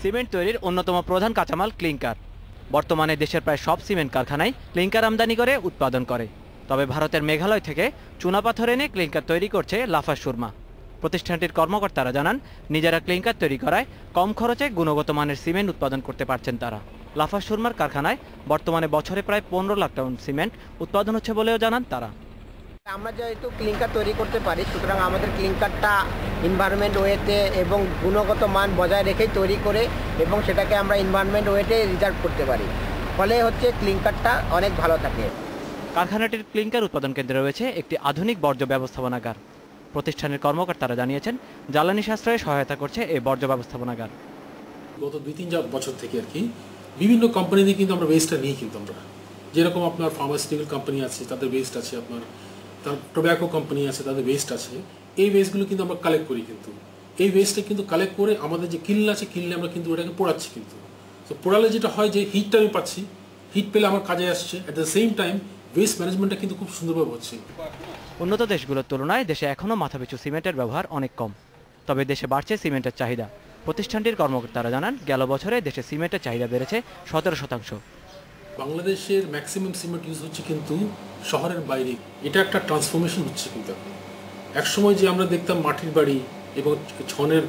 Cement তৈরির অন্যতম প্রধান কাঁচামাল ক্লিংকার। বর্তমানে দেশের প্রায় সব সিমেন্ট কারখানায় ক্লিংকার আমদানি করে উৎপাদন করে। তবে ভারতের মেঘালয় থেকে চুনাপাথর এনে ক্লিংকার তৈরি করছে লাফার্জ সুরমা। প্রতিষ্ঠানটির কর্মকর্তারা জানান, নিজেরা ক্লিংকার তৈরি করায় কম খরচে গুণগত মানের সিমেন্ট উৎপাদন করতে পারছেন তারা। লাফার্জ সুরমার কারখানায় বর্তমানে বছরে প্রায় 15 লাখ টন সিমেন্ট উৎপাদন হচ্ছে বলেও জানান তারা। আমরা যেহেতু ক্লিংকার তৈরি করতে পারি, সুতরাং আমাদের ক্লিংকারটা এনভায়রনমেন্ট ওয়েতে এবং গুণগত মান বজায় রেখেই তৈরি করে এবং সেটাকে আমরা এনভায়রনমেন্ট ওয়েতে রিজার্ভ করতে পারি, ফলে হচ্ছে ক্লিংকারটা অনেক ভালো থাকে। কারখানাটির ক্লিংকার উৎপাদন কেন্দ্রে রয়েছে একটি আধুনিক বর্জ্য ব্যবস্থাপনাগার। প্রতিষ্ঠানের কর্মকর্তারা জানিয়েছেন, জ্বালানি সাশ্রয়ে সহায়তা করছে এই বর্জ্য ব্যবস্থাপনাগার। গত 2-3 বছর থেকে আর কি বিভিন্ন কোম্পানি দিয়ে কিন্তু আমরা ওয়েস্টটা নিই, কিন্তু আমরা যেরকম আপনার ফার্মাসিউটিক্যাল কোম্পানি আছে তাদের ওয়েস্ট আছে, আপনার তার টোব্যাকো কোম্পানি আছে তাদের ওয়েস্ট আছে, এই ওয়েস্টগুলো কিন্তু আমরা কালেক্ট করি। কিন্তু এই ওয়েস্টটা কিন্তু কালেক্ট করে আমাদের যে কিল্ন আছে, কিল্নে আমরা কিন্তু ওটাকে পোড়াচ্ছি। কিন্তু তো পোড়ালে যেটা হয় যে হিটটা আমি পাচ্ছি, হিট পেলে আমার কাজে আসছে, at the same time waste ম্যানেজমেন্টটা কিন্তু খুব সুন্দরভাবে হচ্ছে। উন্নত দেশগুলোর তুলনায় দেশে এখনও মাথাপিছু সিমেন্টের ব্যবহার অনেক কম। তবে দেশে বাড়ছে সিমেন্টের চাহিদা। প্রতিষ্ঠানটির কর্মকর্তারা জানান, গেল বছরে দেশে সিমেন্টের চাহিদা বেড়েছে 17%। বাংলাদেশের ম্যাক্সিমাম সিমেন্ট ইউজ হচ্ছে কিন্তু শহরের বাইরে। এটা একটা ট্রান্সফরমেশন হচ্ছে। কিন্তু একসময় যে আমরা দেখতাম মাটির বাড়ি এবং ছনের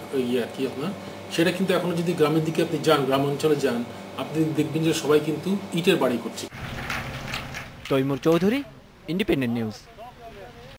আর কি আপনার, সেটা কিন্তু এখনো যদি গ্রামের দিকে আপনি যান, গ্রাম অঞ্চলে যান, আপনি দেখবেন যে সবাই কিন্তু ইটের বাড়ি করছে। Taimur Chowdhury, independent news.